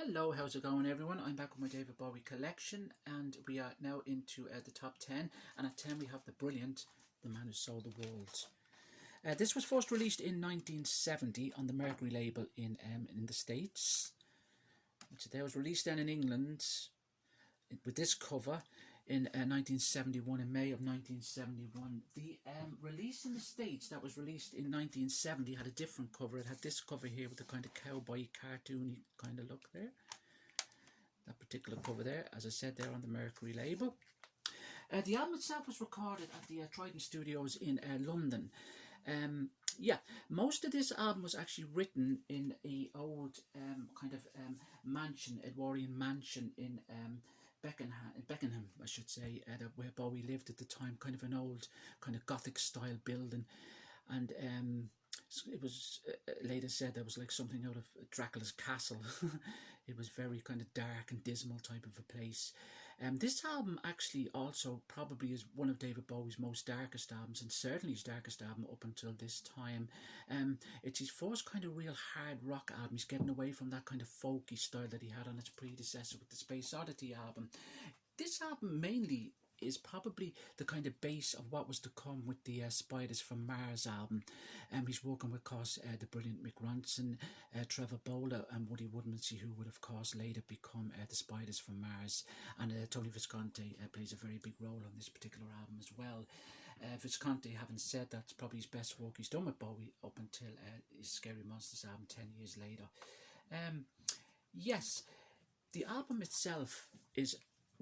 Hello, how's it going everyone? I'm back with my David Bowie collection and we are now into the top 10, and at 10 we have the brilliant The Man Who Sold the World. This was first released in 1970 on the Mercury label in the States. It was released then in England with this cover in 1971, in May of 1971. The release in the States that was released in 1970 had a different cover. It had this cover here with the kind of cowboy cartoony kind of look there. That particular cover there, as I said, there on the Mercury label. The album itself was recorded at the Trident Studios in London. Most of this album was actually written in a old mansion, Edwardian mansion in Beckenham, I should say, where Bowie lived at the time. Kind of an old, kind of Gothic style building, and it was later said there was like something out of Dracula's castle. It was very kind of dark and dismal type of a place. This album actually also probably is one of David Bowie's most darkest albums, and certainly his darkest album up until this time. It's his first kind of real hard rock album. He's getting away from that kind of folky style that he had on its predecessor with the Space Oddity album. This album mainly is probably the kind of base of what was to come with the Spiders from Mars album. He's working with, of course, the brilliant Mick Ronson, Trevor Bowler and Woody Woodmansey, who would, of course, later become the Spiders from Mars. And Tony Visconti plays a very big role on this particular album as well. Visconti, having said that's probably his best work he's done with Bowie up until his Scary Monsters album 10 years later. Yes, the album itself is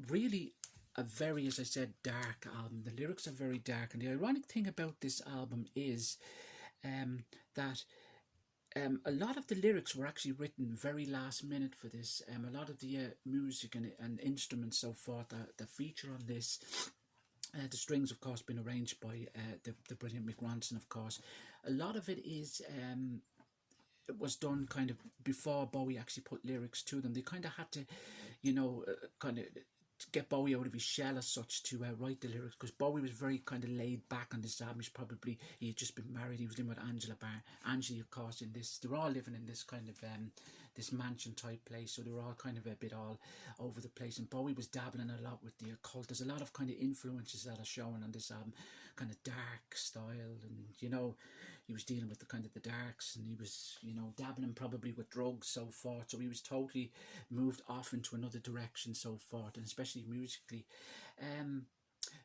really a very, as I said, dark album. The lyrics are very dark, and the ironic thing about this album is that a lot of the lyrics were actually written very last minute for this. A lot of the music and instruments so forth that feature on this, the strings, of course, been arranged by the brilliant Mick Ronson, of course. A lot of it is it was done kind of before Bowie actually put lyrics to them. They kind of had to, kind of get Bowie out of his shell as such to write the lyrics, because Bowie was very kind of laid back on this album. He had just been married. He was living with Angela, of course, in this. They were all living in this kind of this mansion type place, so they were all kind of a bit all over the place, and Bowie was dabbling a lot with the occult. There's a lot of kind of influences that are shown on this album, kind of dark style, and he was dealing with the kind of the darks, and he was dabbling probably with drugs, so forth. So he was totally moved off into another direction, so forth, and especially musically.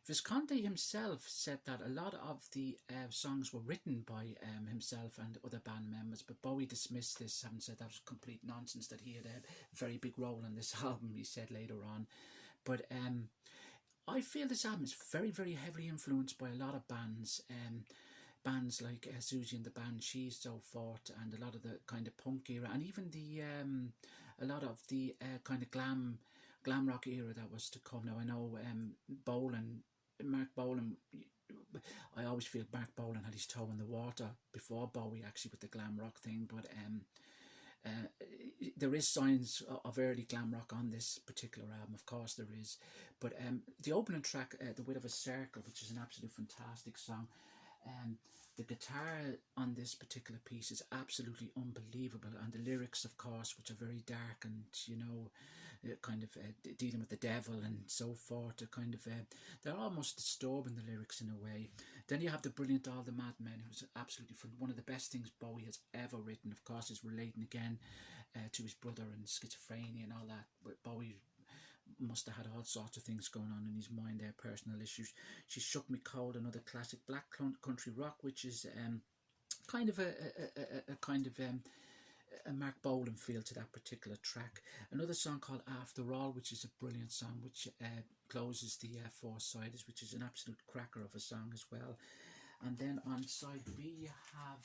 Visconti himself said that a lot of the songs were written by himself and other band members, but Bowie dismissed this, having said that was complete nonsense, that he had a very big role in this album, he said later on. But I feel this album is very, very heavily influenced by a lot of bands. Bands like Susie and the Banshees, so forth, and a lot of the kind of punk era, and even the a lot of the kind of glam rock era that was to come. Now I know Mark Bolan, I always feel Mark Bolan had his toe in the water before Bowie actually with the glam rock thing, but there is signs of early glam rock on this particular album, of course there is. But the opening track, The Width of a Circle, which is an absolute fantastic song, the guitar on this particular piece is absolutely unbelievable, and the lyrics, of course, which are very dark and kind of dealing with the devil and so forth, they're almost disturbing, the lyrics, in a way. Then you have the brilliant All the Madmen, who's absolutely one of the best things Bowie has ever written. Of course, is relating again to his brother and schizophrenia and all that, but Bowie must have had all sorts of things going on in his mind there, personal issues. She Shook Me Cold, another classic black country rock, which is kind of a Mark Bolan feel to that particular track. Another song called After All, which is a brilliant song, which closes the Four Siders, which is an absolute cracker of a song as well. And then on side B you have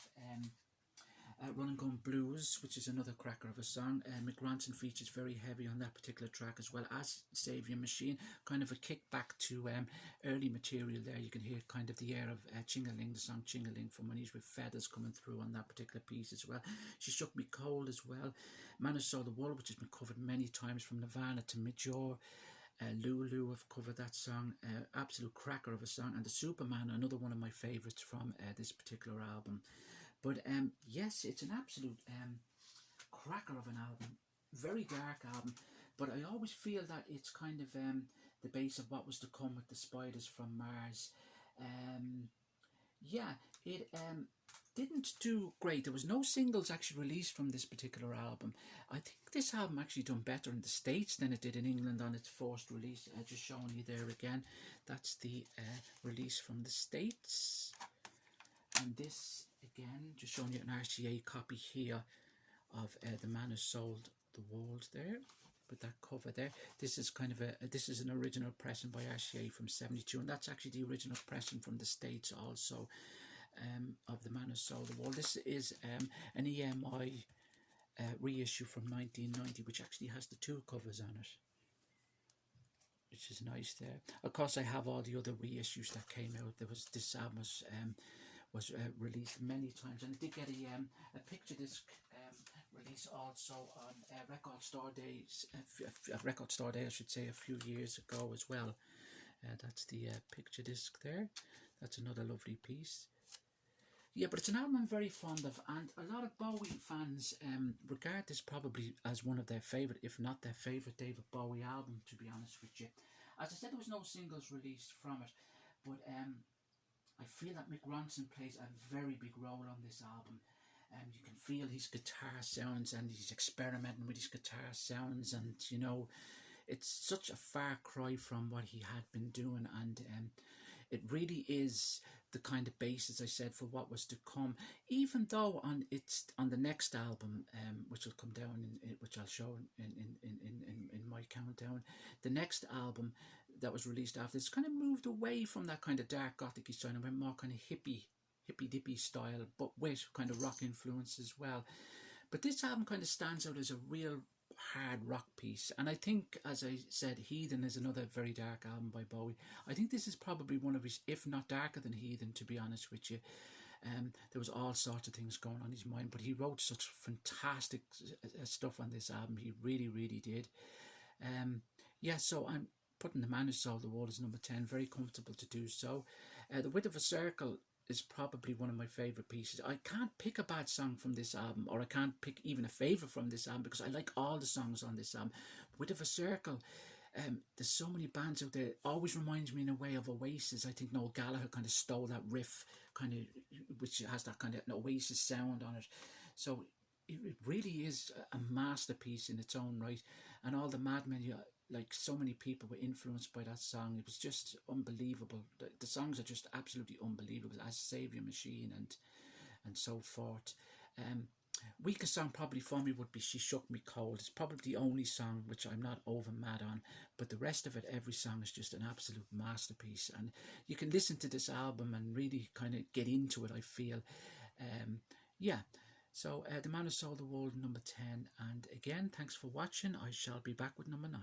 Run and Gun Blues, which is another cracker of a song. Mick Ronson features very heavy on that particular track, as well as Saviour Machine. Kind of a kickback to early material there. You can hear kind of the air of Ching-a-Ling, the song Ching-a-Ling from When He's With Feathers, coming through on that particular piece as well. She Shook Me Cold as well. Man Who Sold the World, which has been covered many times, from Nirvana to Major. Lulu have covered that song, absolute cracker of a song. And the Superman, another one of my favourites from this particular album. But yes, it's an absolute cracker of an album. very dark album, but I always feel that it's kind of the base of what was to come with the Spiders from Mars. Yeah, it didn't do great. There was no singles actually released from this particular album. I think this album actually done better in the States than it did in England on its first release. Just showing you there again. That's the release from the States. And this, again, just showing you an RCA copy here of The Man Who Sold the World there. With that cover there. This is kind of this is an original pressing by RCA from 72, and that's actually the original pressing from the States also, of The Man Who Sold the World. This is an EMI reissue from 1990, which actually has the two covers on it, which is nice there. Of course, I have all the other reissues that came out. This album was released many times, and it did get a picture disc release also on Record Store Day, I should say, a few years ago as well. That's the picture disc there. That's another lovely piece. Yeah, but it's an album I'm very fond of, and a lot of Bowie fans regard this probably as one of their favourite, if not their favourite David Bowie album, to be honest with you. As I said, there was no singles released from it, but I feel that Mick Ronson plays a very big role on this album. You can feel his guitar sounds, and he's experimenting with his guitar sounds, and you know, it's such a far cry from what he had been doing, and it really is the kind of bass, as I said, for what was to come. Even though on the next album, which will come down, which I'll show in my countdown, the next album that was released after, it's kind of moved away from that kind of dark gothic style and went more kind of hippie dippy style, but with kind of rock influence as well. But this album kind of stands out as a real hard rock piece, and I think, as I said, Heathen is another very dark album by Bowie. I think this is probably one of his, if not darker than Heathen, to be honest with you. There was all sorts of things going on in his mind, but he wrote such fantastic stuff on this album. He really, really did. Yeah, so I'm putting The Man Who Sold the World as number 10. Very comfortable to do so. The Width of a Circle is probably one of my favourite pieces. I can't pick a bad song from this album, or I can't pick even a favourite from this album, because I like all the songs on this album. Width of a Circle, there's so many bands out there. It always reminds me in a way of Oasis. I think Noel Gallagher kind of stole that riff, kind of, which has that kind of an Oasis sound on it. So it really is a masterpiece in its own right. And all the madmen, like so many people were influenced by that song. It was just unbelievable. The songs are just absolutely unbelievable, as Saviour Machine and so forth. Weakest song probably for me would be She Shook Me Cold. It's probably the only song which I'm not over mad on, but the rest of it, every song is just an absolute masterpiece, and you can listen to this album and really kind of get into it, I feel. Yeah, so The Man Who Sold the World, number 10, and again, thanks for watching. I shall be back with number 9.